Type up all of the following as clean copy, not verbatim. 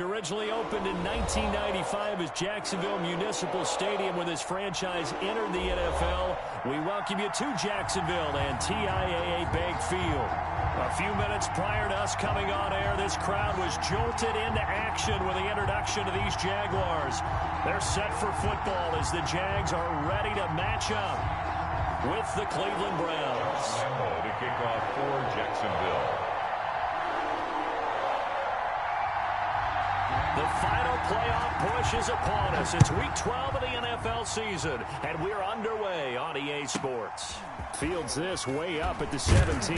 Originally opened in 1995 as Jacksonville Municipal Stadium when this franchise entered the NFL. We welcome you to Jacksonville and TIAA Bank Field. A few minutes prior to us coming on air, this crowd was jolted into action with the introduction of these Jaguars. They're set for football as the Jags are ready to match up with the Cleveland Browns. To kick off for Jacksonville. The final playoff push is upon us. It's week 12 of the NFL season, and we're underway on EA Sports. Fields this way up at the 17.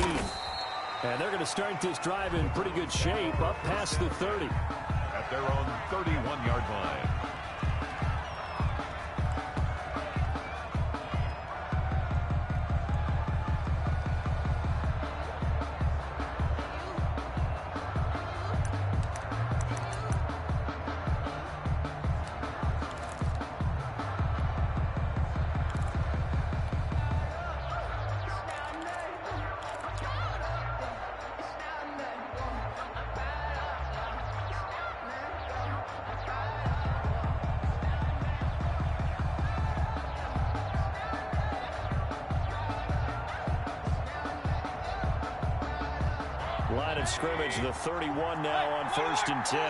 And they're going to start this drive in pretty good shape, up past the 30. At their own 31-yard line. Line of scrimmage, the 31 now on 1st and 10.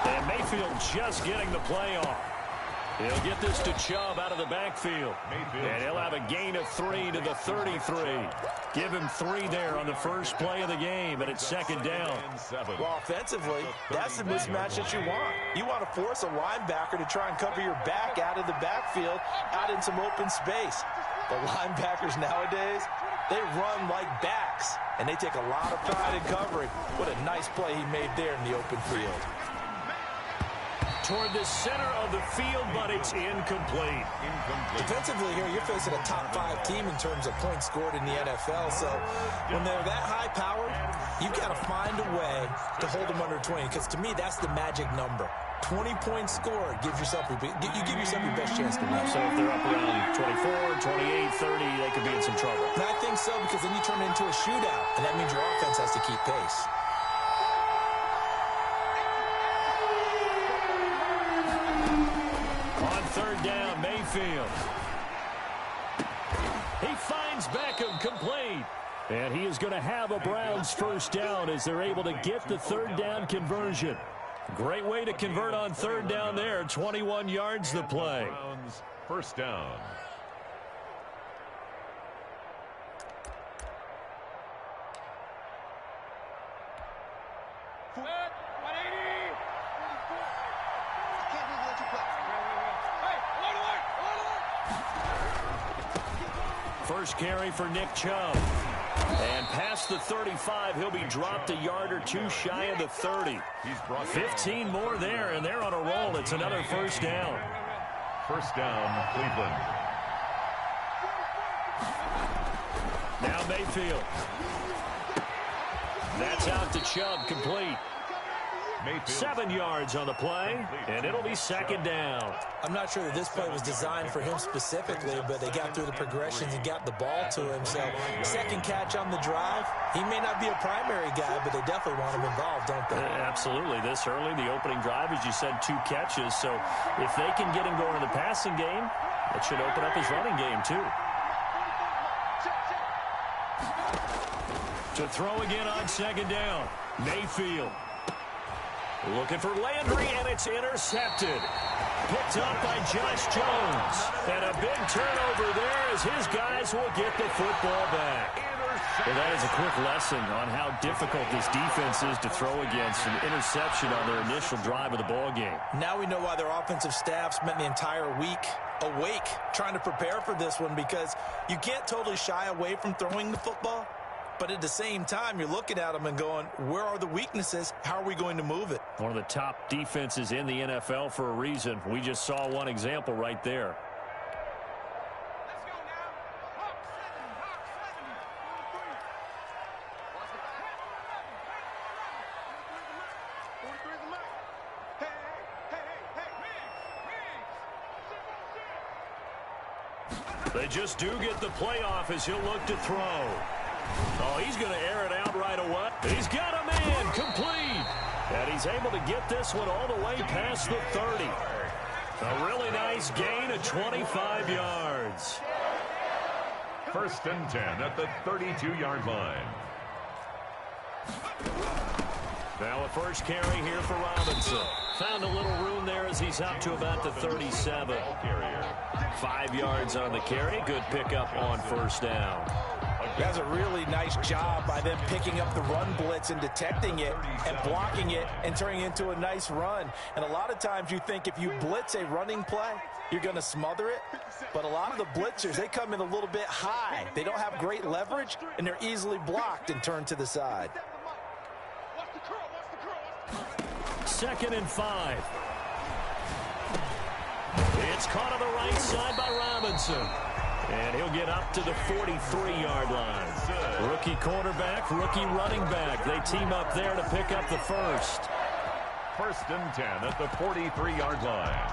And Mayfield just getting the play off. He'll get this to Chubb out of the backfield. And he'll have a gain of 3 to the 33. Give him 3 there on the first play of the game, and it's 2nd down. Well, offensively, that's the mismatch that you want. You want to force a linebacker to try and cover your back out of the backfield, out in some open space. The linebackers nowadays, they run like backs, and they take a lot of pride in covering. What a nice play he made there in the open field. Toward the center of the field, but it's incomplete. Defensively here, you're facing a top 5 team in terms of points scored in the NFL. So when they're that high-powered, you've got to find a way to hold them under 20. Because to me, that's the magic number. 20 points scored gives yourself you give yourself your best chance to win. So if they're up around 24, 28, 30, they could be in some trouble. And I think so, because then you turn it into a shootout, and that means your offense has to keep pace. On 3rd down, Mayfield. He finds Beckham complete. And he is going to have a Browns 1st down as they're able to get the 3rd down conversion. Great way to convert on 3rd down there. 21 yards the play. Browns 1st down. First carry for Nick Chubb. And past the 35, he'll be dropped a yard or 2 shy of the 30. 15 more there, and they're on a roll. It's another 1st down. 1st down, Cleveland. Now Mayfield. That's out to Chubb, complete. 7 yards on the play, and it'll be 2nd down. I'm not sure that this play was designed for him specifically, but they got through the progressions and got the ball to him. So, 2nd catch on the drive. He may not be a primary guy, but they definitely want him involved, don't they? Absolutely. This early, the opening drive, as you said, 2 catches. So, if they can get him going in the passing game, that should open up his running game, too. To throw again on 2nd down. Mayfield. Looking for Landry, and it's intercepted. Picked up by Josh Jones. And a big turnover there as his guys will get the football back. Well, that is a quick lesson on how difficult this defense is to throw against. An interception on their initial drive of the ball game. Now we know why their offensive staff spent the entire week awake trying to prepare for this one, because you can't totally shy away from throwing the football. But at the same time, you're looking at them and going, where are the weaknesses? How are we going to move it? One of the top defenses in the NFL for a reason. We just saw one example right there. They just do get the playoff as he'll look to throw. Oh, he's going to air it out right away. He's got a man complete. And he's able to get this one all the way past the 30. A really nice gain of 25 yards. 1st and 10 at the 32-yard line. Now a first carry here for Robinson. Found a little room there as he's up to about the 37. 5 yards on the carry. Good pickup on 1st down. That's a really nice job by them picking up the run blitz and detecting it and blocking it and turning it into a nice run. And a lot of times you think if you blitz a running play, you're going to smother it. But a lot of the blitzers, they come in a little bit high. They don't have great leverage, and they're easily blocked and turned to the side. 2nd and 5. It's caught on the right side by Robinson. And he'll get up to the 43-yard line. Rookie quarterback, rookie running back. They team up there to pick up the first. 1st and 10 at the 43-yard line.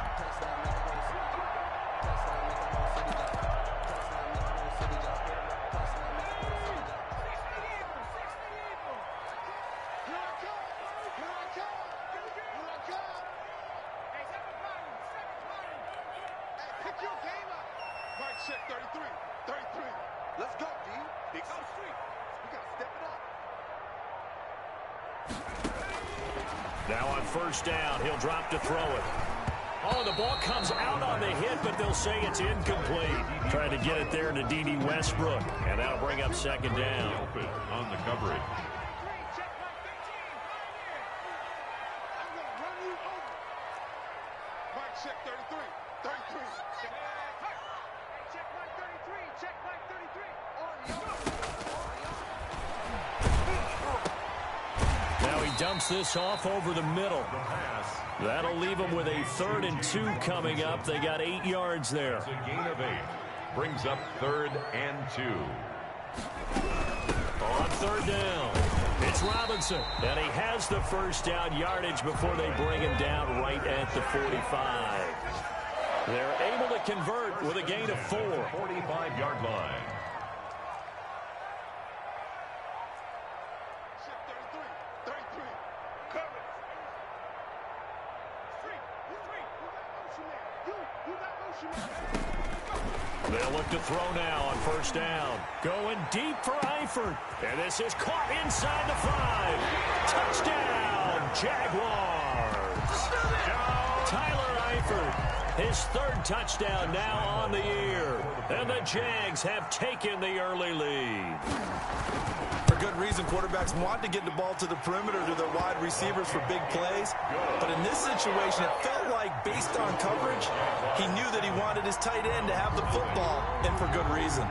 Let's go, D. Big South Street. We got to step it up. Now on 1st down, he'll drop to throw it. Oh, the ball comes out on the hit, but they'll say it's incomplete. Trying to get it there to D.D. Westbrook, and that'll bring up 2nd down. Open on the coverage. Check 33. 33. Check my 33. Check my 33. Now he dumps this off over the middle. That'll leave them with a 3rd and 2 coming up. They got 8 yards there. It's a gain of 8. Brings up 3rd and 2. On 3rd down, it's Robinson. And he has the 1st down yardage before they bring him down right at the 45. They're able to convert with a gain of 4. 45-yard line. They'll look to throw now on 1st down. Going deep for Eifert. And this is caught inside the 5. Touchdown, Jaguars. Tyler Eifert, his 3rd touchdown now on the year. And the Jags have taken the early lead. For good reason, quarterbacks want to get the ball to the perimeter to their wide receivers for big plays. But in this situation, it felt like based on coverage, he knew that he wanted his tight end to have the football, and for good reason.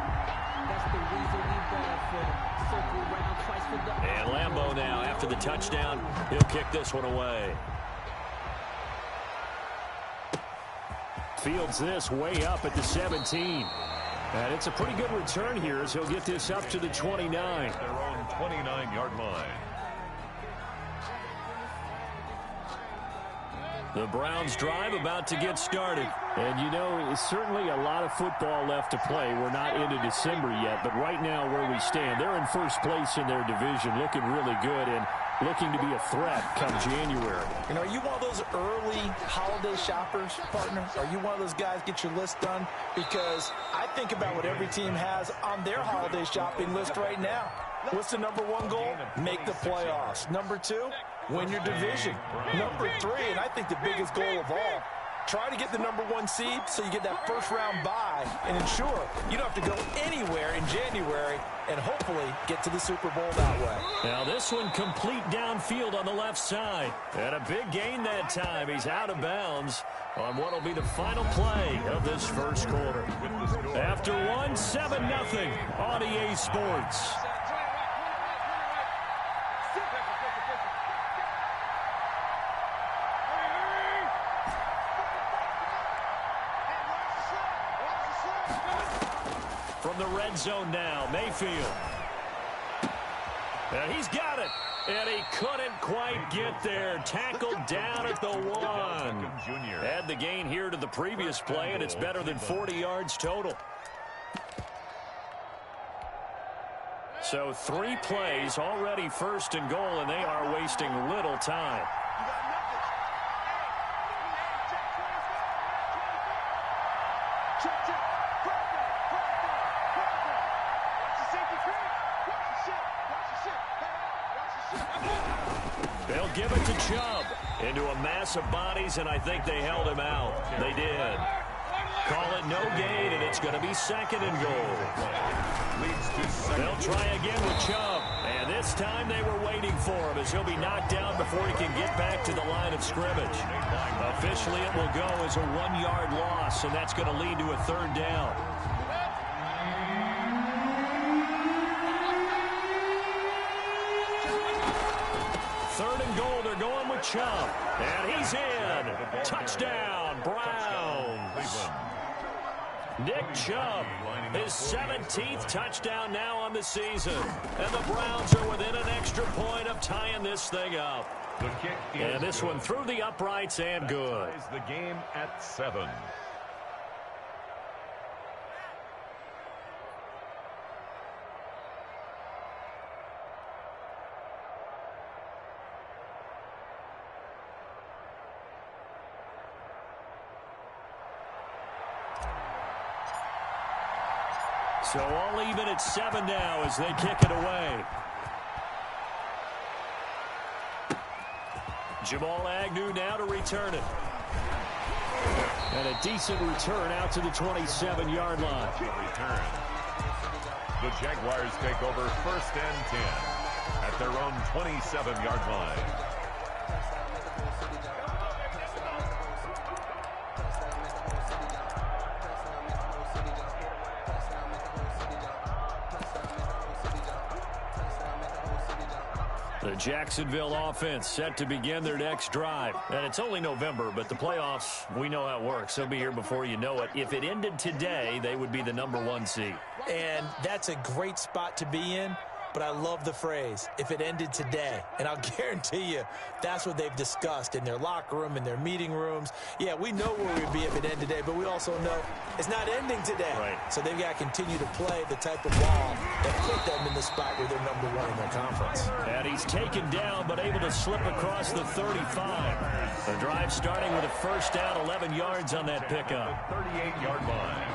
And Lambeau now, after the touchdown, he'll kick this one away. Fields this way up at the 17. And it's a pretty good return here as he'll get this up to the 29. Their own 29-yard line. The Browns drive about to get started. And, you know, it's certainly a lot of football left to play. We're not into December yet, but right now where we stand, they're in 1st place in their division, looking really good and looking to be a threat come January. You know, are you one of those early holiday shoppers, partner? Are you one of those guys get your list done? Because I think about what every team has on their holiday shopping list right now. What's the #1 goal? Make the playoffs. #2, win your division. #3, and I think the biggest goal of all, try to get the #1 seed so you get that 1st-round bye and ensure you don't have to go anywhere in January and hopefully get to the Super Bowl that way. Now this one complete downfield on the left side. And a big gain that time. He's out of bounds on what will be the final play of this 1st quarter. After one, 7-0 on EA Sports. From the red zone now, Mayfield. And he's got it. And he couldn't quite get there. Tackled down at the 1. Add the gain here to the previous play, and it's better than 40 yards total. So 3 plays already 1st and goal, and they are wasting little time. They'll give it to Chubb into a mass of bodies, and I think they held him out. They did. Call it no gain, and it's going to be 2nd and goal. They'll try again with Chubb, and this time they were waiting for him as he'll be knocked down before he can get back to the line of scrimmage. Officially, it will go as a 1-yard loss, and that's going to lead to a 3rd down. Third and goal, they're going with Chubb. And he's in. Touchdown, Browns. Nick Chubb, his 17th touchdown now on the season. And the Browns are within an extra point of tying this thing up. And this one through the uprights and good. The game at 7. So all even at 7 now as they kick it away. Jamal Agnew now to return it. And a decent return out to the 27-yard line. The Jaguars take over 1st and 10 at their own 27-yard line. The Jacksonville offense set to begin their next drive. And it's only November, but the playoffs, we know how it works. They'll be here before you know it. If it ended today, they would be the #1 seed. And that's a great spot to be in. But I love the phrase, if it ended today. And I'll guarantee you, that's what they've discussed in their locker room, in their meeting rooms. Yeah, we know where we'd be if it ended today, but we also know it's not ending today. Right. So they've got to continue to play the type of ball that put them in the spot where they're #1 in their conference. And he's taken down, but able to slip across the 35. The drive starting with a 1st down, 11 yards on that pickup. 38-yard line.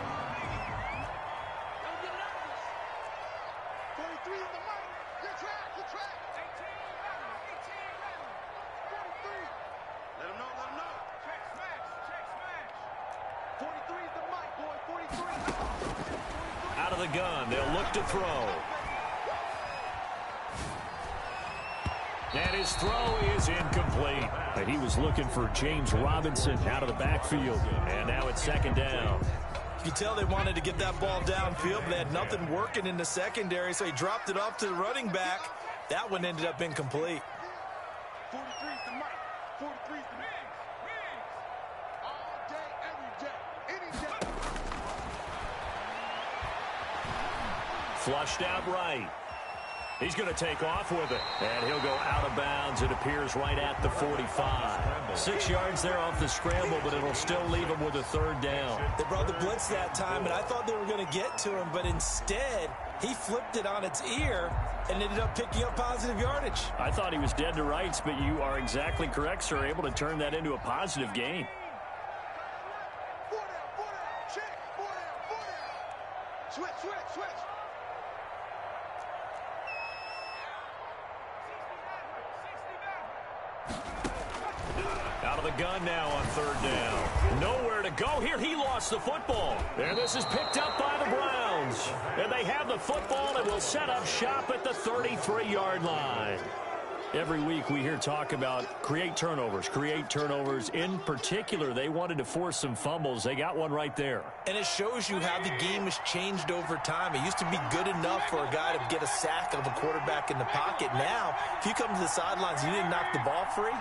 Out of the gun, they'll look to throw. And his throw is incomplete. And he was looking for James Robinson out of the backfield. And now it's 2nd down. You can tell they wanted to get that ball downfield, but they had nothing working in the secondary, so he dropped it off to the running back. That one ended up incomplete. 43 is the mic. 43 is the mic. All day, every day, any day. Flushed out right. He's going to take off with it. And he'll go out of bounds. It appears right at the 45. 6 yards there off the scramble, but it'll still leave him with a 3rd down. They brought the blitz that time, and I thought they were going to get to him, but instead he flipped it on its ear and ended up picking up positive yardage. I thought he was dead to rights, but you are exactly correct, sir. Able to turn that into a positive gain. 4 down, check, 4 down. Switch. Out of the gun now on 3rd down. Nowhere to go here. He lost the football. And this is picked up by the Browns. And they have the football and will set up shop at the 33-yard line. Every week we hear talk about create turnovers. In particular, they wanted to force some fumbles. They got one right there. And it shows you how the game has changed over time. It used to be good enough for a guy to get a sack of a quarterback in the pocket. Now, if you come to the sidelines and you didn't knock the ball free,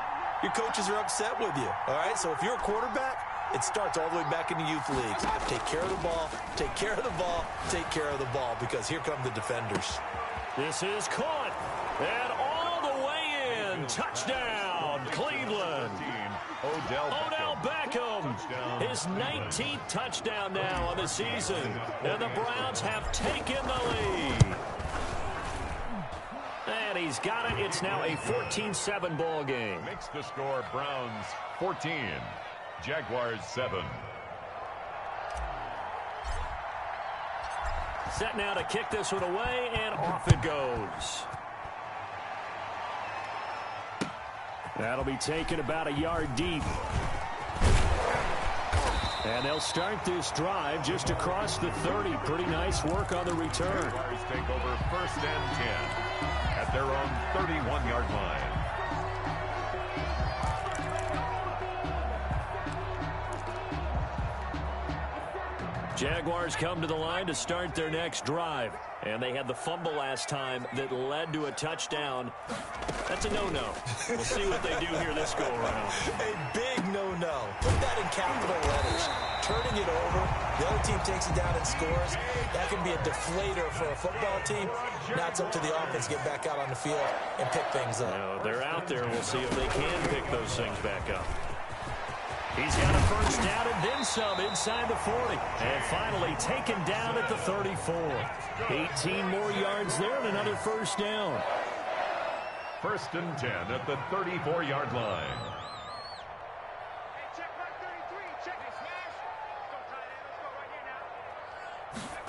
your coaches are upset with you. All right, so if you're a quarterback, it starts all the way back in the youth leagues. Take care of the ball, take care of the ball, take care of the ball, because here come the defenders. This is caught. And all the way in. Touchdown, Cleveland. Odell Beckham. His 19th touchdown now on the season. And the Browns have taken the lead. and he's got it. It's now a 14-7 ball game. Makes the score Browns 14, Jaguars 7. Set now to kick this one away, and off it goes. That'll be taken about a yard deep. And they'll start this drive just across the 30. Pretty nice work on the return. Jaguars take over 1st and 10 at their own 31-yard line. Jaguars come to the line to start their next drive. And they had the fumble last time that led to a touchdown. That's a no-no. We'll see what they do here this go-around. A big no-no. Put that in capital letters. Turning it over, the other team takes it down and scores. That can be a deflator for a football team. Now it's up to the offense to get back out on the field and pick things up. No, they're out there. We'll see if they can pick those things back up. He's got a first down and then some inside the 40. And finally taken down at the 34. 18 more yards there and another first down. 1st and 10 at the 34-yard line. Hey, check right 33. Check it, smash. Let's go, tight end. Let's go right here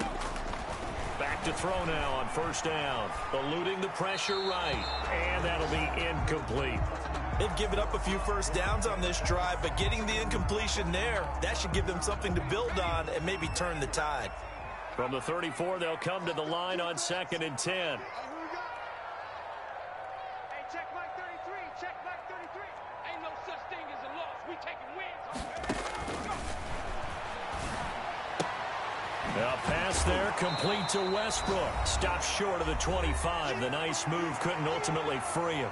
now. Back to throw now on first down. Eluding the pressure right. And that'll be incomplete. They've given up a few first downs on this drive, but getting the incompletion there, that should give them something to build on and maybe turn the tide. From the 34, they'll come to the line on 2nd and 10. Here we go. Hey, check Mike 33. Check Mike 33. Ain't no such thing as a loss. We taking wins. A pass there complete to Westbrook. Stops short of the 25. The nice move couldn't ultimately free him.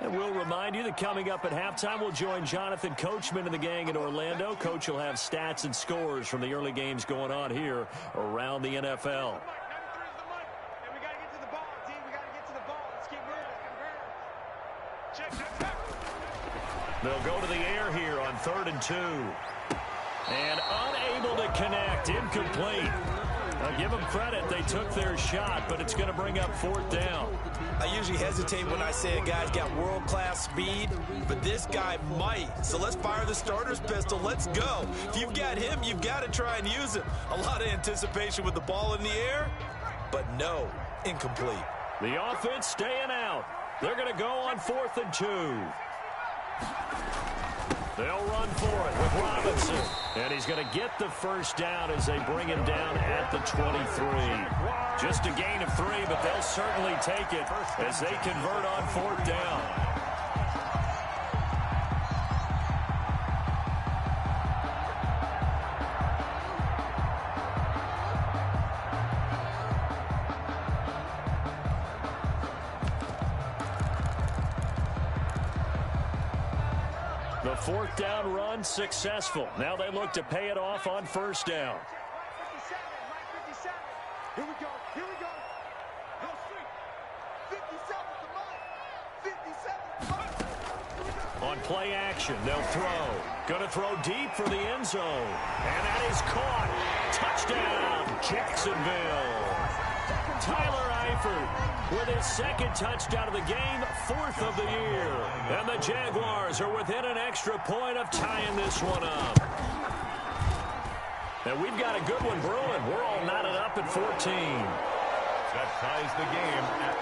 And we'll remind you that coming up at halftime, we'll join Jonathan Coachman and the gang in Orlando. Coach will have stats and scores from the early games going on here around the NFL. They'll go to the air here on 3rd and 2. And unable to connect, incomplete. I'll give them credit. They took their shot, but it's going to bring up 4th down. I usually hesitate when I say a guy's got world-class speed, but this guy might. So let's fire the starter's pistol. Let's go. If you've got him, you've got to try and use him. A lot of anticipation with the ball in the air, but no, incomplete. The offense staying out. They're going to go on 4th and 2. They'll run for it with Robinson. And he's going to get the first down as they bring him down at the 23. Just a gain of 3, but they'll certainly take it as they convert on 4th down. The 4th down run successful. Now they look to pay it off on first down. 57, Mike 57. Here we go. Here we go. Go street. 57 to Mike. 57 to Mike. Here we go. On play action, they'll throw. Going to throw deep for the end zone. And that is caught. Touchdown, Jacksonville. Tyler Eifert with his 2nd touchdown of the game, 4th of the year. And the Jaguars are within an extra point of tying this one up. And we've got a good one brewing. We're all knotted up at 14. That ties the game at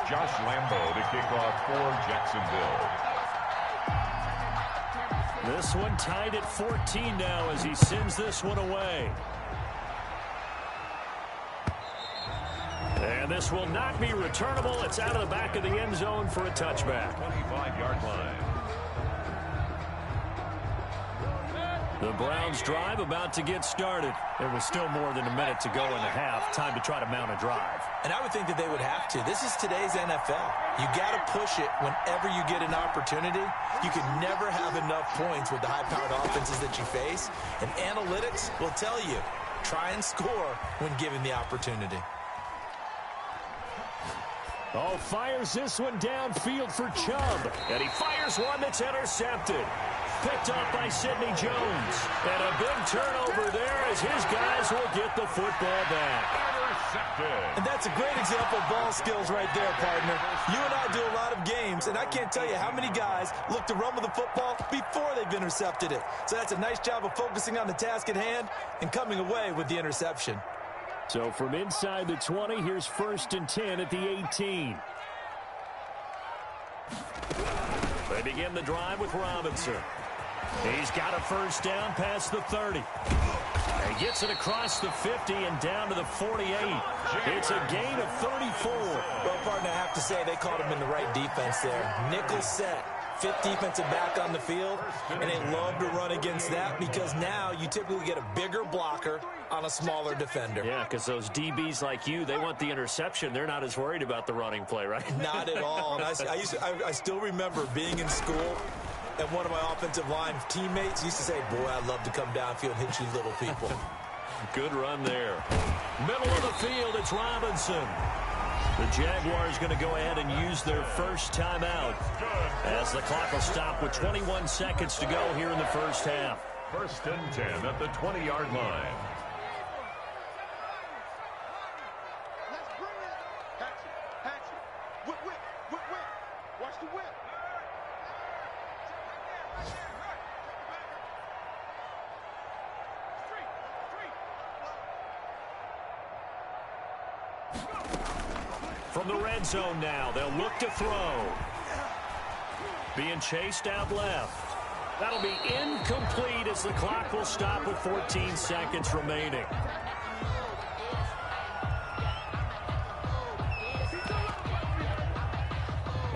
14. Josh Lambo to kick off for Jacksonville. This one tied at 14 now as he sends this one away. And this will not be returnable. It's out of the back of the end zone for a touchback. 25-yard line. The Browns drive about to get started. There was still more than a minute to go in the half. Time to try to mount a drive. And I would think that they would have to. This is today's NFL. You got to push it whenever you get an opportunity. You can never have enough points with the high-powered offenses that you face. And analytics will tell you, try and score when given the opportunity. Oh, fires this one downfield for Chubb. And he fires one that's intercepted. Picked off by Sidney Jones. And a big turnover there as his guys will get the football back. And that's a great example of ball skills right there, partner. You and I do a lot of games, and I can't tell you how many guys look to run with the football before they've intercepted it. So that's a nice job of focusing on the task at hand and coming away with the interception. So from inside the 20, here's 1st and 10 at the 18. They begin the drive with Robinson. He's got a first down past the 30. He gets it across the 50 and down to the 48. It's a gain of 34. Well, partner, I have to say they caught him in the right defense there. Nickel set. 5th defensive back on the field, and they love to run against that because now you typically get a bigger blocker on a smaller defender. Yeah, because those DBs like you, they want the interception. They're not as worried about the running play, right? Not at all. And I still remember being in school, and one of my offensive line teammates used to say, boy, I'd love to come downfield and hit you little people. Good run there. Middle of the field, it's Robinson. The Jaguars going to go ahead and use their first timeout as the clock will stop with 21 seconds to go here in the first half. 1st and 10 at the 20-yard line. Let's bring it. Hatchet. Whip. Watch the whip. From the red zone now, they'll look to throw. Being chased out left. That'll be incomplete as the clock will stop with 14 seconds remaining.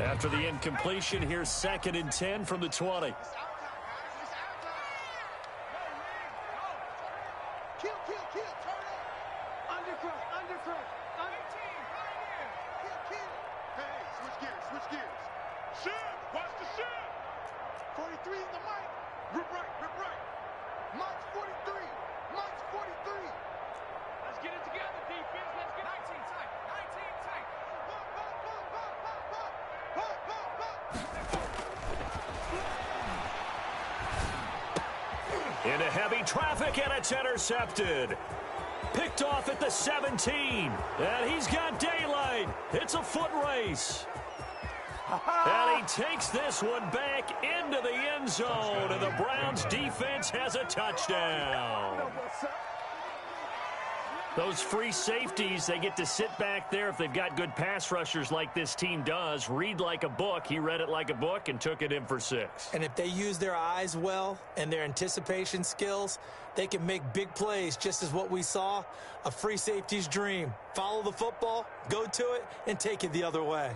After the incompletion, here's 2nd and 10 from the 20. Kill. Turn it. Undercross. Kill. Hey, switch gears. Shift. Watch the shift. 43 in the mic. Rip right. Mike's 43. Let's get it together, defense. Let's get 19 tight. Into heavy traffic, and it's intercepted. Picked off at the 17. And he's got daylight. It's a foot race. And he takes this one back into the end zone. And the Browns defense has a touchdown. Those free safeties, they get to sit back there if they've got good pass rushers like this team does. Read like a book. He read it like a book and took it in for 6. And if they use their eyes well and their anticipation skills, they can make big plays, just as what we saw, a free safety's dream. Follow the football, go to it, and take it the other way.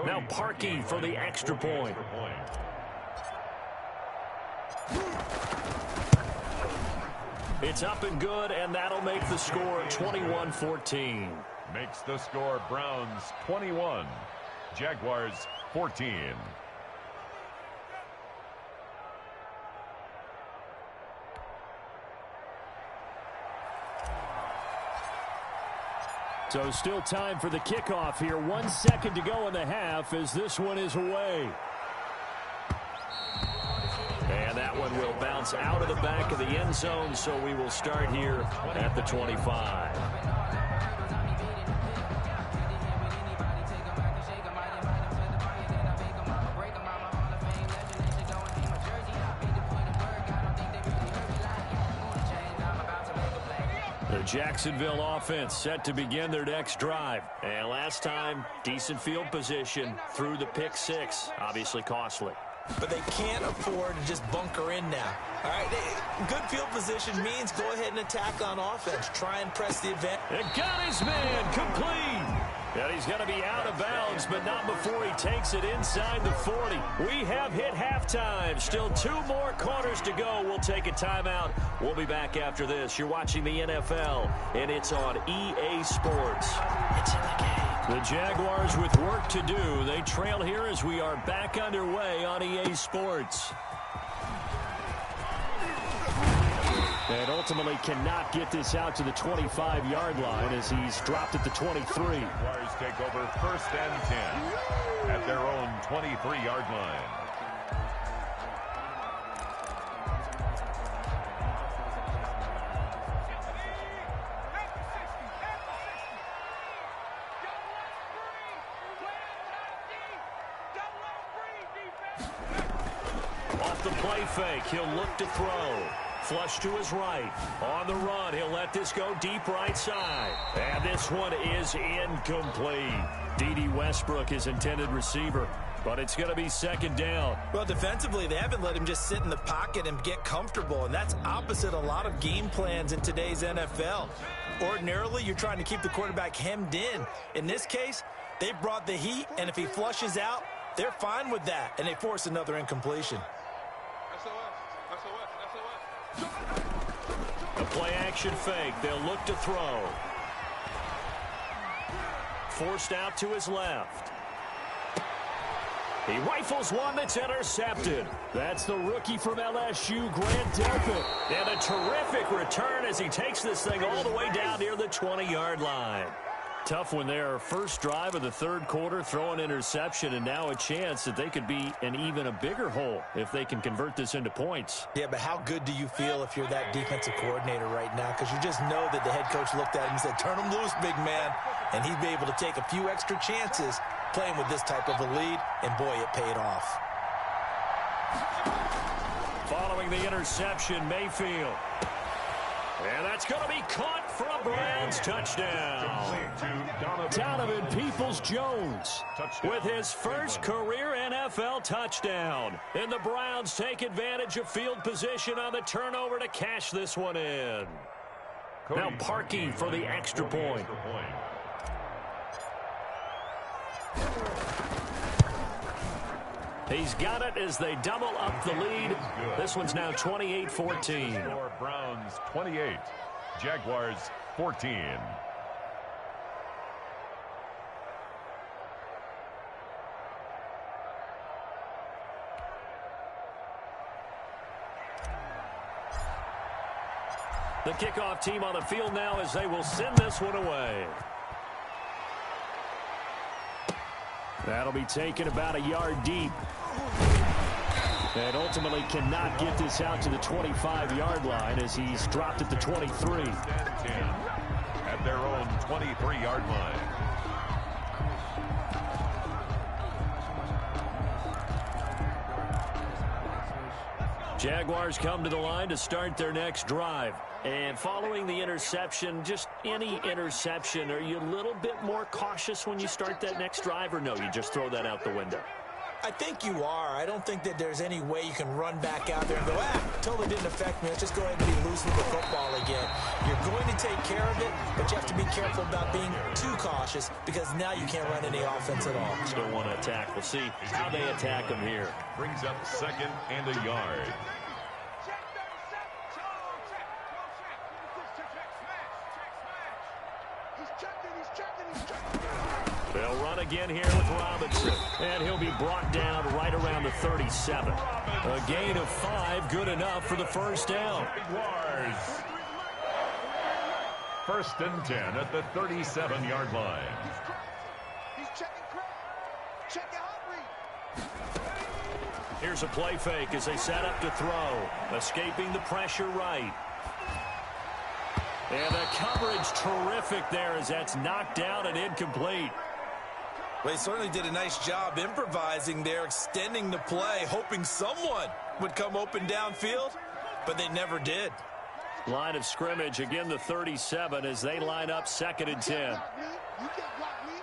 Now Parkey for the extra point. It's up and good, and that'll make the score 21-14. Makes the score Browns 21, Jaguars 14. So still time for the kickoff here. 1 second to go in the half as this one is away. And that one will bounce out of the back of the end zone, so we will start here at the 25. The Jacksonville offense set to begin their next drive. And last time, decent field position through the pick 6. Obviously costly. but they can't afford to just bunker in now. All right, good field position means go ahead and attack on offense. Try and press the advantage. It got his man complete. And he's going to be out of bounds, but not before he takes it inside the 40. We have hit halftime. Still 2 more quarters to go. We'll take a timeout. We'll be back after this. You're watching the NFL, and it's on EA Sports. It's in the game. The Jaguars with work to do. They trail here as we are back underway on EA Sports. And ultimately cannot get this out to the 25-yard line as he's dropped at the 23. Jaguars take over 1st and 10 at their own 23-yard line. Off the play fake, he'll look to throw. Flush to his right. On the run, he'll let this go deep right side. And this one is incomplete. D.D. Westbrook, his intended receiver. But it's going to be 2nd down. Well, defensively, they haven't let him just sit in the pocket and get comfortable, and that's opposite a lot of game plans in today's NFL. Ordinarily, you're trying to keep the quarterback hemmed in. In this case, they brought the heat, and if he flushes out, they're fine with that, and they force another incompletion. A play-action fake. They'll look to throw. Forced out to his left. He rifles one that's intercepted. That's the rookie from LSU, Grant Delpit. And a terrific return as he takes this thing all the way down near the 20-yard line. Tough one there. First drive of the 3rd quarter, throw an interception, and now a chance that they could be in even a bigger hole if they can convert this into points. Yeah, but how good do you feel if you're that defensive coordinator right now? Because you just know that the head coach looked at him and said, turn him loose, big man. And he'd be able to take a few extra chances playing with this type of a lead, and boy, it paid off. Following the interception, Mayfield. And that's going to be caught for a Browns touchdown. Donovan Peoples-Jones with his first career NFL touchdown. And the Browns take advantage of field position on the turnover to cash this one in. Now Parkey for the extra point. He's got it as they double up the lead. This one's now 28-14. Browns 28, Jaguars 14. The kickoff team on the field now as they will send this one away. That'll be taken about a yard deep. And ultimately cannot get this out to the 25-yard line as he's dropped at the 23. At their own 23-yard line. Jaguars come to the line to start their next drive. And following the interception, just any interception, are you a little bit more cautious when you start that next drive, or no, you just throw that out the window? I think you are. I don't think that there's any way you can run back out there and go, totally didn't affect me. Let's just go ahead and be loose with the football again. You're going to take care of it, but you have to be careful about being too cautious because now you can't run any offense at all. Still want to attack. We'll see how they attack him here. Brings up 2nd and a yard. They'll run again here with Robinson, and he'll be brought down right around the 37. A gain of 5, good enough for the first down. Jaguars. 1st and 10 at the 37-yard line. He's checking crowd. Check out read. Here's a play fake as they set up to throw. Escaping the pressure right. And the coverage terrific there as that's knocked down and incomplete. Well, he certainly did a nice job improvising there, extending the play, hoping someone would come open downfield, but they never did. Line of scrimmage, again the 37 as they line up 2nd and 10. You can't block me.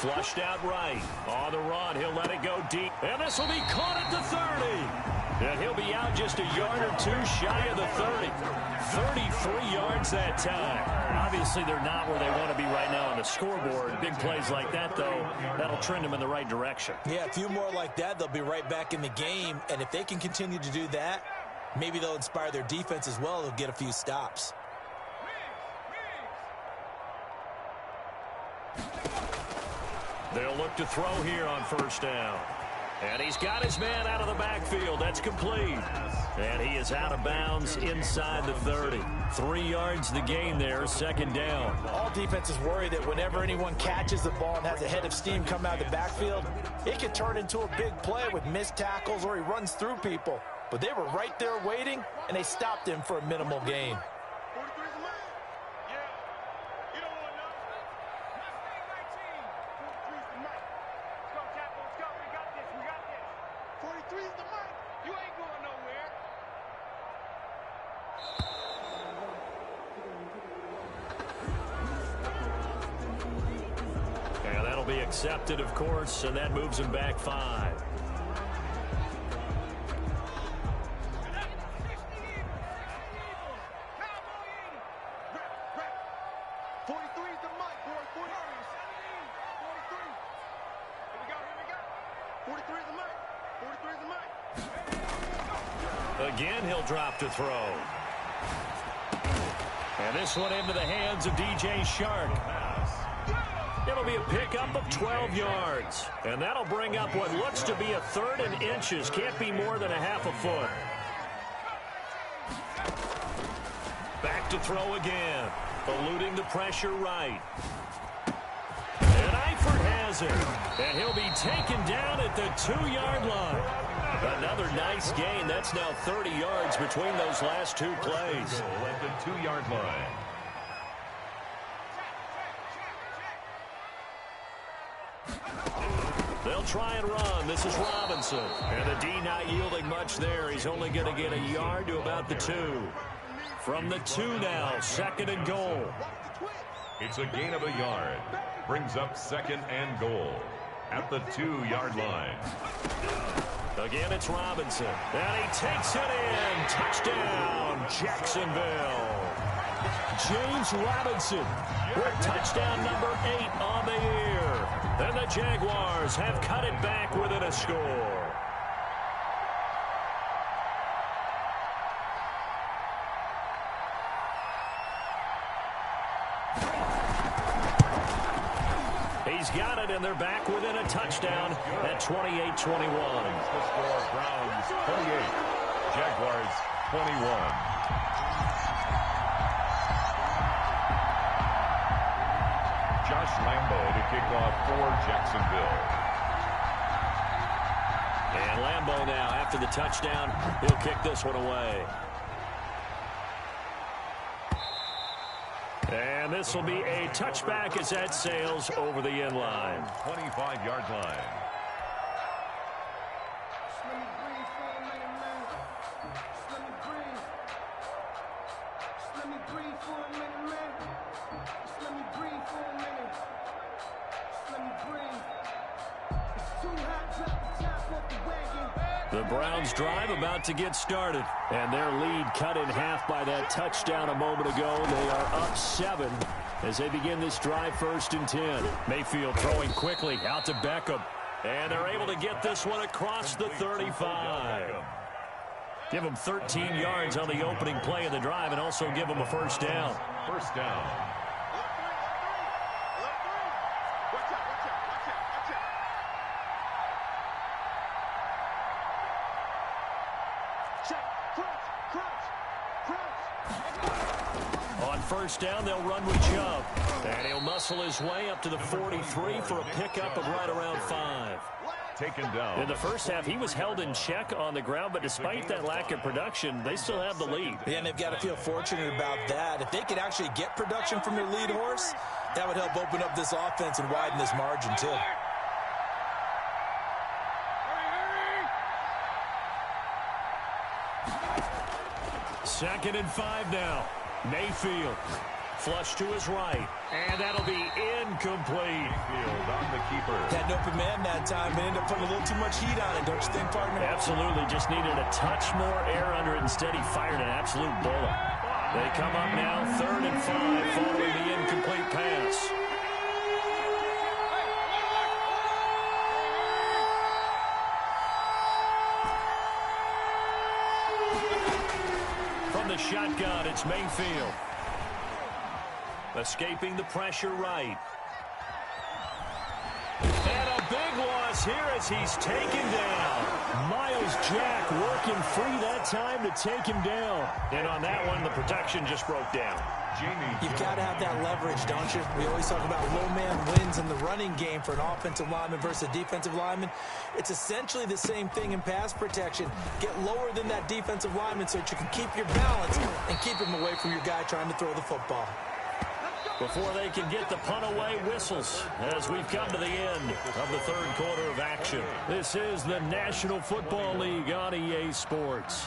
Flushed out right. On the run, he'll let it go deep. And this will be caught at the 30. And he'll be out just a yard or two shy of the 30. 33 yards that time. Obviously, they're not where they want to be right now on the scoreboard. Big plays like that, though, that'll trend them in the right direction. Yeah, a few more like that, they'll be right back in the game. And if they can continue to do that, maybe they'll inspire their defense as well. They'll get a few stops. They'll look to throw here on first down. And he's got his man out of the backfield. That's complete. And he is out of bounds inside the 30. 3 yards the gain there, second down. All defenses worry that whenever anyone catches the ball and has a head of steam come out of the backfield, it can turn into a big play with missed tackles or he runs through people. But they were right there waiting, and they stopped him for a minimal gain. 43's the man. Yeah. You don't want none. 43's the man. Let's go, Capo. Let's go. We got this. We got this. 43's the man. You ain't going nowhere. And that'll be accepted, of course, and that moves him back 5. 43's the man, boy. 43. 43's the man. 43's the man. Again, he'll drop to throw. And this one into the hands of DJ Shark. It'll be a pickup of 12 yards. And that'll bring up what looks to be a 3rd and inches. Can't be more than a half a foot. Back to throw again. Eluding the pressure right. And Eifert has it. And he'll be taken down at the 2-yard line. Another nice gain. That's now 30 yards between those last 2 plays. At the 2-yard line. They'll try and run. This is Robinson. And the D not yielding much there. He's only going to get a yard to about the 2. From the 2 now, 2nd and goal. It's a gain of a yard. Brings up 2nd and goal at the 2-yard line. Again, it's Robinson. And he takes it in. Touchdown, Jacksonville. James Robinson with touchdown number 8 on the year. And the Jaguars have cut it back within a score. He's got it, and they're back within a touchdown at 28-21. The score, Browns 28, Jaguars 21. Josh Lambo to kick off for Jacksonville. And Lambo now, after the touchdown, he'll kick this one away. And this will be a touchback as that sails over the end line. 25-yard line. The Browns drive about to get started, and their lead cut in half by that touchdown a moment ago. They are up 7 as they begin this drive, 1st and 10. Mayfield throwing quickly out to Beckham, and they're able to get this one across the 35. Give them 13 yards on the opening play of the drive and also give them a 1st down. 1st down. On 1st down, they'll run with Chubb. And he'll muscle his way up to the 43 for a pickup of right around 5. Taken down. In the first half, he was held in check on the ground, but despite that lack of production, they still have the lead. Yeah, and they've got to feel fortunate about that. If they could actually get production from their lead horse, that would help open up this offense and widen this margin, too. Second and 5 now. Mayfield Flush to his right. And that'll be incomplete. Field on the keeper. Had an open man that time, but ended up putting a little too much heat on it, don't you think, partner? Absolutely. Just needed a touch more air under it. Instead, he fired an absolute bullet. They come up now, 3rd and 5, following the incomplete pass. From the shotgun, it's Mayfield. Escaping the pressure right. And a big loss here as he's taken down. Miles Jack working free that time to take him down. And on that one, the protection just broke down. You've got to have that leverage, don't you? We always talk about low man wins in the running game for an offensive lineman versus a defensive lineman. It's essentially the same thing in pass protection. Get lower than that defensive lineman so that you can keep your balance and keep him away from your guy trying to throw the football. Before they can get the punt away, whistles as we've come to the end of the 3rd quarter of action. This is the National Football League on EA Sports.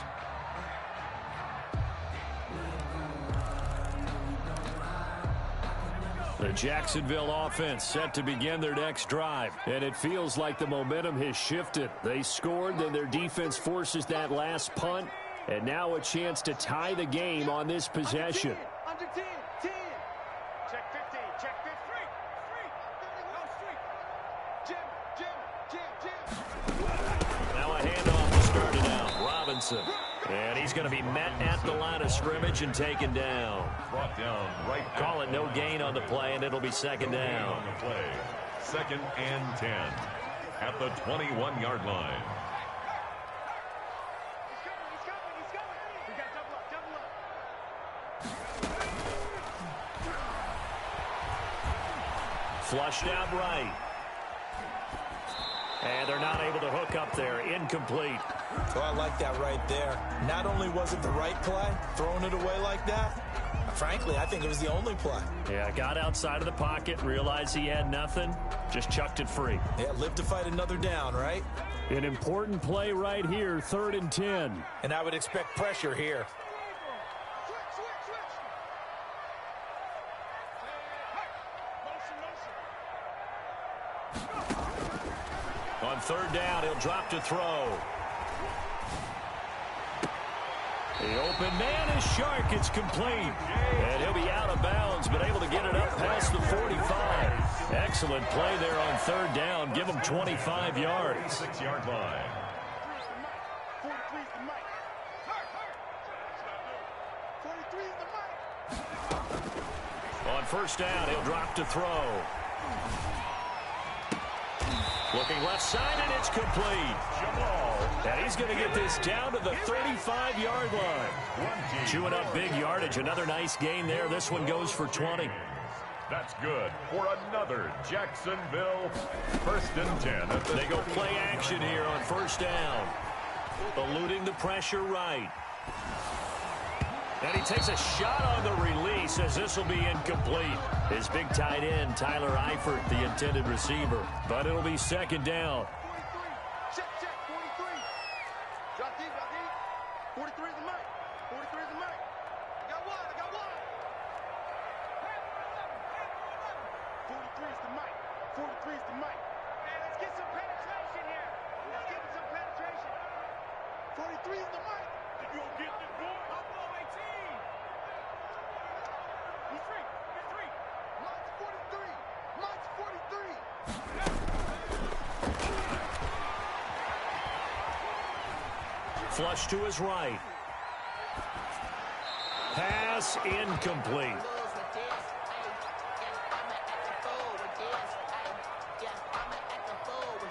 The Jacksonville offense set to begin their next drive, and it feels like the momentum has shifted. They scored, then their defense forces that last punt, and now a chance to tie the game on this possession. Under 10, 10. Check 15, check 15. Jim. Now a handoff will start it out. Robinson. And he's going to be met at the line of scrimmage and taken down. Brought down right. Call it no gain on the play, and it'll be 2nd down. On the play. 2nd and 10 at the 21-yard line. He's coming. We got double up. Flushed out right. And they're not able to hook up there. Incomplete. So I like that right there. Not only was it the right play, throwing it away like that, frankly, I think it was the only play. Yeah, got outside of the pocket, realized he had nothing, just chucked it free. Yeah, live to fight another down, right? An important play right here, 3rd and 10. And I would expect pressure here. Switch. Motion. On 3rd down, he'll drop to throw. The open man is Shark. It's complete. And he'll be out of bounds, but able to get it up past the 45. Excellent play there on 3rd down. Give him 25 yards. 6-yard line. 43's the mic. 43's the mic. On 1st down, he'll drop to throw. Looking left side, and it's complete. And he's going to get this down to the 35-yard line. Chewing up big yardage. Another nice gain there. This one goes for 20. That's good for another Jacksonville 1st and 10. They go play action here on 1st down. Eluding the pressure right. And he takes a shot on the release as this will be incomplete. His big tight end, Tyler Eifert, the intended receiver. But it'll be 2nd down. 43. Check. 43. Drop deep. 43 is the mic. 43 is the mic. I got one. 43 is the mic. 43 is the mic. Hey, let's get some penetration here. Let's get some penetration. 43 is the mic. If you don't get the door, I'll blow 18. He's free. Mike's 43. Flush to his right. Pass incomplete.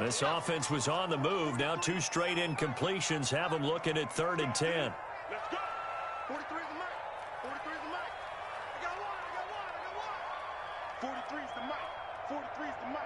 This offense was on the move. Now 2 straight incompletions have them looking at 3rd and 10. Let's go. 43 is the mic. 43 is the mic. I got one. 43 is the mic. 43 is the mic.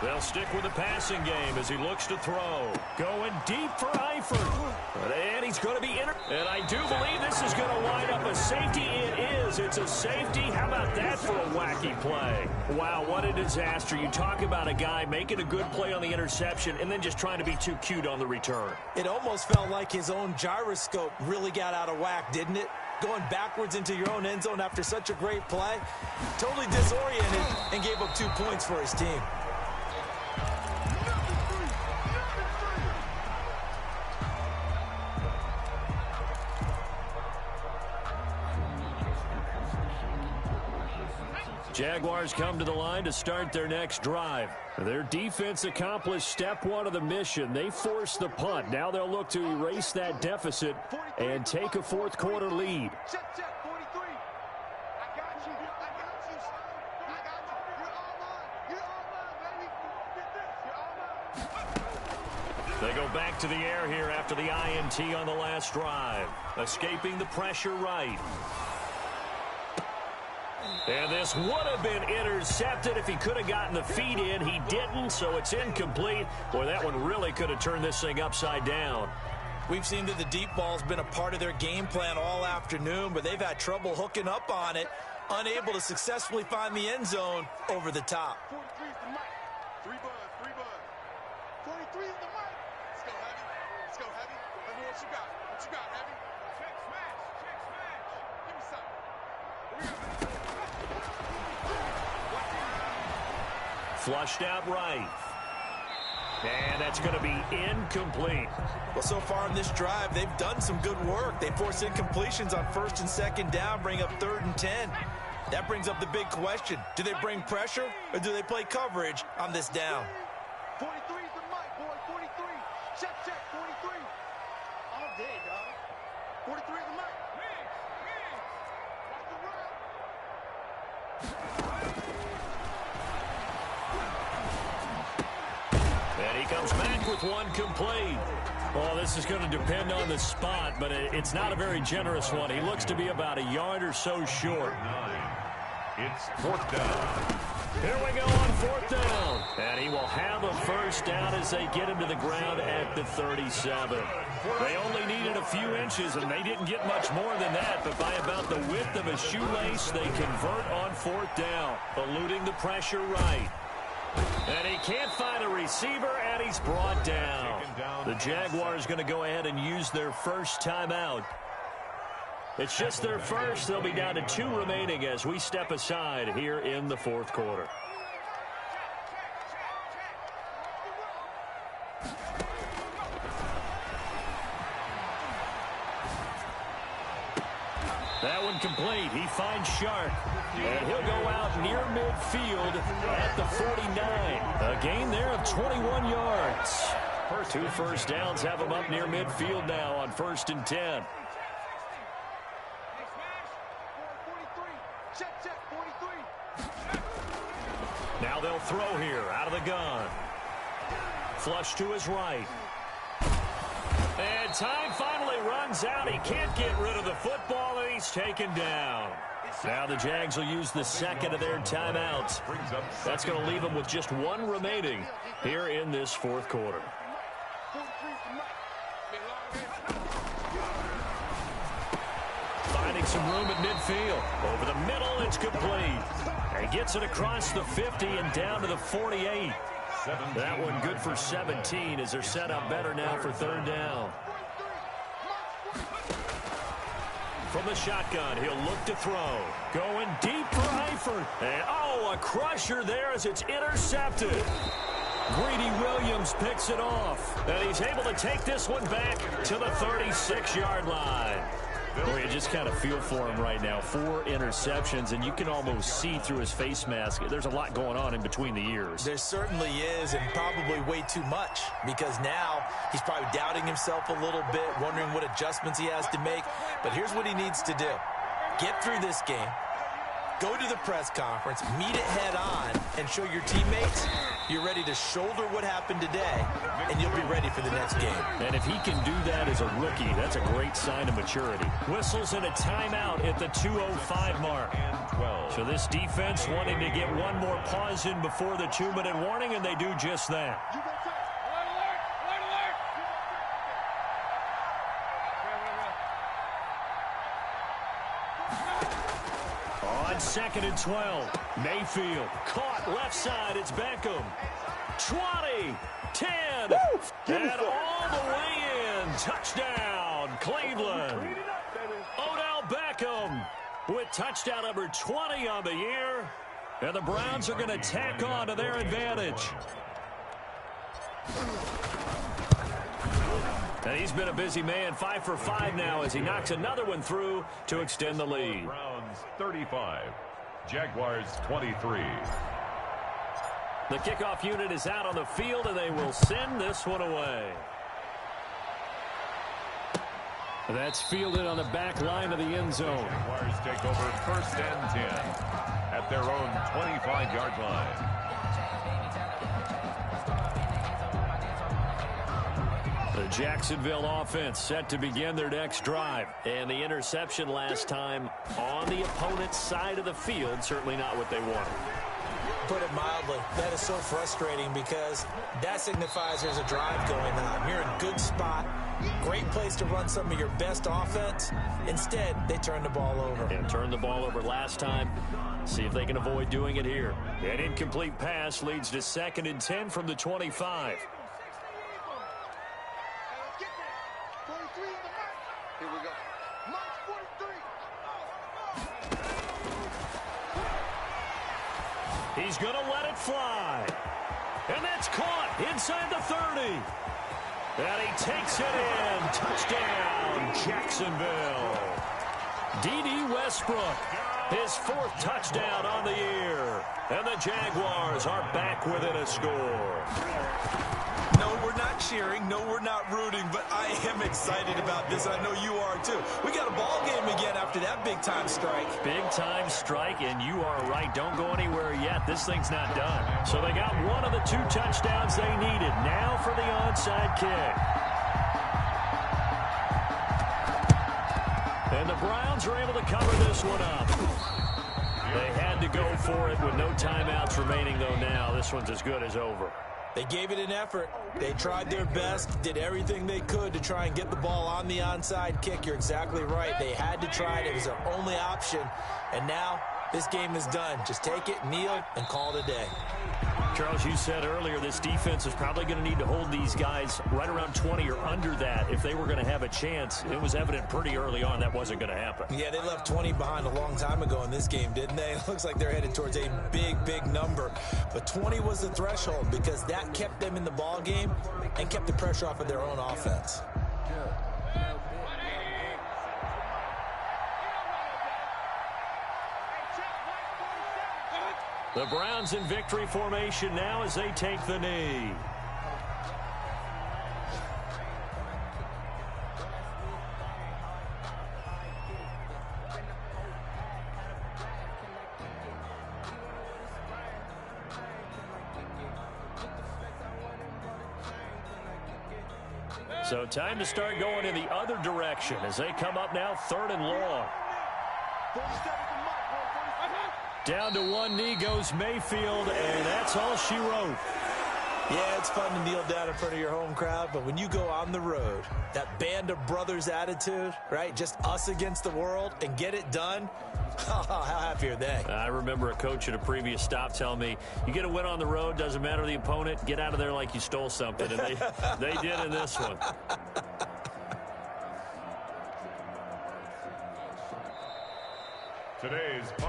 They'll stick with the passing game as he looks to throw. Going deep for Eifert. And he's going to be in. And I do believe this is going to wind up a safety. It is. is. It's a safety. How about that for a wacky play? Wow, what a disaster. You talk about a guy making a good play on the interception and then just trying to be too cute on the return. It almost felt like his own gyroscope really got out of whack, didn't it? Going backwards into your own end zone after such a great play. Totally disoriented and gave up 2 points for his team. Jaguars come to the line to start their next drive. Their defense accomplished step one of the mission. They forced the punt. Now they'll look to erase that deficit and take a fourth quarter lead. Check, 43. I got you. I got you, son. I got you. You're all mine. You're all mine, baby. Get this. You're all mine. They go back to the air here after the INT on the last drive. Escaping the pressure right. And this would have been intercepted if he could have gotten the feet in. He didn't, so it's incomplete. Boy, that one really could have turned this thing upside down. We've seen that the deep ball's been a part of their game plan all afternoon, but they've had trouble hooking up on it, unable to successfully find the end zone over the top. 43 is the mic. 3 buzz. 43 is the mic. Let's go, Heavy. Let's go, Heavy. Let me know what you got. What you got, Heavy? Check smash. Check smash. Give me something. Here we go. Flushed out right. And that's going to be incomplete. Well, so far in this drive, they've done some good work. They force incompletions on 1st and 2nd down, bring up 3rd and 10. That brings up the big question. Do they bring pressure or do they play coverage on this down? 43 is the mic, boy. 43. Check, 43. All day, dog. 43 is the mic. Watch the run. And he comes back with one complete. Well, this is going to depend on the spot, but it's not a very generous one. He looks to be about a yard or so short. 9. It's 4th down. Here we go on 4th down. And he will have a first down as they get him to the ground at the 37. They only needed a few inches, and they didn't get much more than that. But by about the width of a shoelace, they convert on 4th down, eluding the pressure right. And he can't find a receiver, and he's brought down. The Jaguars going to go ahead and use their first timeout. It's just their first. They'll be down to 2 remaining as we step aside here in the 4th quarter. That one complete. He finds Sharp. And he'll go out near midfield at the 49. A gain there of 21 yards. 2 first downs have him up near midfield now on 1st and 10. Check, 43. Now they'll throw here out of the gun. Flush to his right. And time finally runs out. He can't get rid of the football, and he's taken down. Now the Jags will use the second of their timeouts. That's going to leave them with just 1 remaining here in this 4th quarter. Finding some room at midfield. Over the middle, it's complete. And gets it across the 50 and down to the 48. That one good for 17 as they're set up better now for 3rd down. From the shotgun, he'll look to throw. Going deep for Eifert. And, a crusher there as it's intercepted. Greedy Williams picks it off. And he's able to take this one back to the 36-yard line. Boy, you just kind of feel for him right now. 4 interceptions, and you can almost see through his face mask. There's a lot going on in between the ears. There certainly is, and probably way too much, because now he's probably doubting himself a little bit, wondering what adjustments he has to make. But here's what he needs to do. Get through this game, go to the press conference, meet it head on, and show your teammates you're ready to shoulder what happened today, and you'll be ready for the next game. And if he can do that as a rookie, that's a great sign of maturity. Whistles in a timeout at the 2:05 mark. So this defense wanting to get one more pause in before the 2-minute warning, and they do just that. on 2nd and 12. Mayfield caught left side. It's Beckham. 20, 10, and all the way in. Touchdown, Cleveland. Odell Beckham with touchdown number 20 on the year. And the Browns are going to tack on to their advantage. And he's been a busy man, 5 for 5 now as he knocks another one through to extend the lead. Browns 35, Jaguars 23. The kickoff unit is out on the field, and they will send this one away. That's fielded on the back line of the end zone. Jaguars take over 1st and 10 at their own 25-yard line. The Jacksonville offense set to begin their next drive. And the interception last time on the opponent's side of the field, certainly not what they wanted. Put it mildly, that is so frustrating because that signifies there's a drive going on. You're in a good spot, great place to run some of your best offense. Instead, they turn the ball over. And turned the ball over last time. See if they can avoid doing it here. An incomplete pass leads to 2nd and 10 from the 25. Here we go. Mark 43. He's going to let it fly. And that's caught inside the 30. And he takes it in. Touchdown, Jacksonville. D.D. Westbrook, his 4th touchdown on the year. And the Jaguars are back within a score. No, we're not cheering. No, we're not rooting, but I am excited about this. I know you are too. We got a ball game again after that big-time strike. Big-time strike, and you are right. Don't go anywhere yet. This thing's not done. So they got one of the 2 touchdowns they needed. Now for the onside kick. And the Browns are able to cover this one up. They had to go for it with no timeouts remaining, though now. This one's as good as over. They gave it an effort. They tried their best, did everything they could to try and get the ball on the onside kick. You're exactly right. They had to try it. It was their only option. And now this game is done. Just take it, kneel, and call it a day. Charles, you said earlier this defense is probably going to need to hold these guys right around 20 or under that if they were going to have a chance. It was evident pretty early on that wasn't going to happen. Yeah, they left 20 behind a long time ago in this game, didn't they? It looks like they're headed towards a big, big number. But 20 was the threshold because that kept them in the ball game and kept the pressure off of their own offense. The Browns in victory formation now as they take the knee. So time to start going in the other direction as they come up now 3rd and long. Down to one knee goes Mayfield, and that's all she wrote. Yeah, it's fun to kneel down in front of your home crowd, but when you go on the road, that band of brothers attitude, right? Just us against the world and get it done. How happy are they? I remember a coach at a previous stop telling me, you get a win on the road, doesn't matter the opponent, get out of there like you stole something. And they did in this one.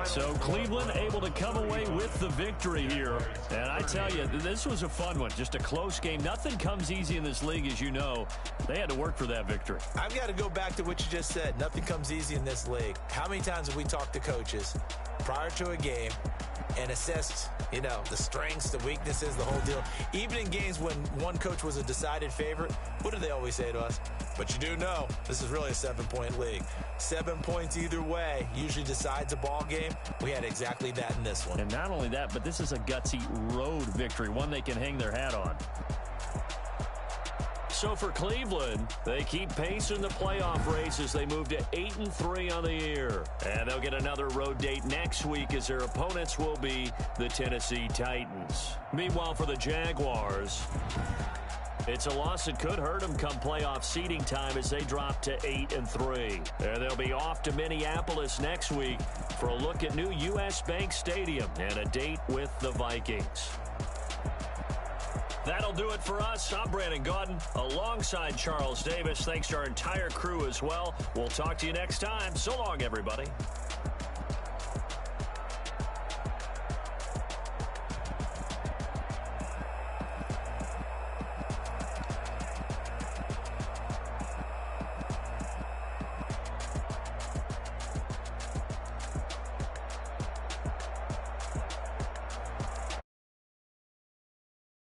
So Cleveland able to come away with the victory here. And I tell you, this was a fun one. Just a close game. Nothing comes easy in this league, as you know. They had to work for that victory. I've got to go back to what you just said. Nothing comes easy in this league. How many times have we talked to coaches prior to a game and assessed, you know, the strengths, the weaknesses, the whole deal? Even in games when one coach was a decided favorite, what do they always say to us? But you do know this is really a 7-point league. 7 points either way usually decides a ball game. We had exactly that in this one. And not only that, but this is a gutsy road victory, one they can hang their hat on. So for Cleveland, they keep pace in the playoff race as they move to 8-3 on the year. And they'll get another road date next week as their opponents will be the Tennessee Titans. Meanwhile, for the Jaguars, it's a loss that could hurt them come playoff seeding time as they drop to 8-3. And they'll be off to Minneapolis next week for a look at new U.S. Bank Stadium and a date with the Vikings. That'll do it for us. I'm Brandon Gaudin alongside Charles Davis. Thanks to our entire crew as well. We'll talk to you next time. So long, everybody.